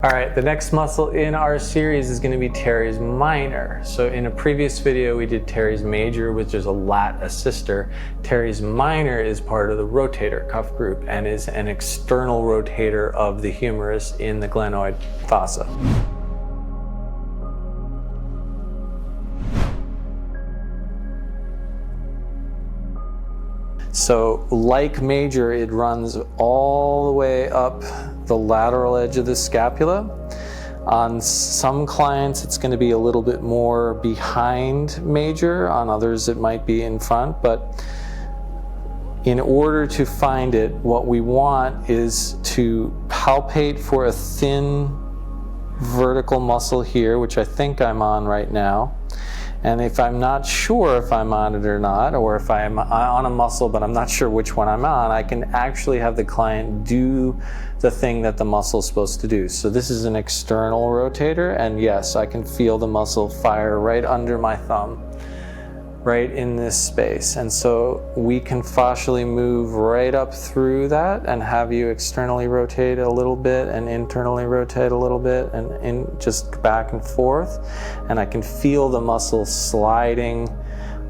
All right, the next muscle in our series is going to be teres minor. So in a previous video, we did teres major, which is a lat assister. Teres minor is part of the rotator cuff group and is an external rotator of the humerus in the glenoid fossa. So like major, it runs all the way up the lateral edge of the scapula. On some clients, it's going to be a little bit more behind major. On others, it might be in front. But in order to find it, what we want is to palpate for a thin vertical muscle here, which I think I'm on right now. And if I'm not sure if I'm on it or not, or if I'm on a muscle but I'm not sure which one I'm on, I can actually have the client do the thing that the muscle is supposed to do. So this is an external rotator, and yes, I can feel the muscle fire right under my thumb, right in this space. And so we can fascially move right up through that and have you externally rotate a little bit and internally rotate a little bit and just back and forth. And I can feel the muscle sliding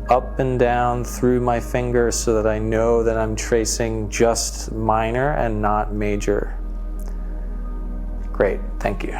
up and down through my fingers so that I know that I'm tracing just minor and not major. Great, thank you.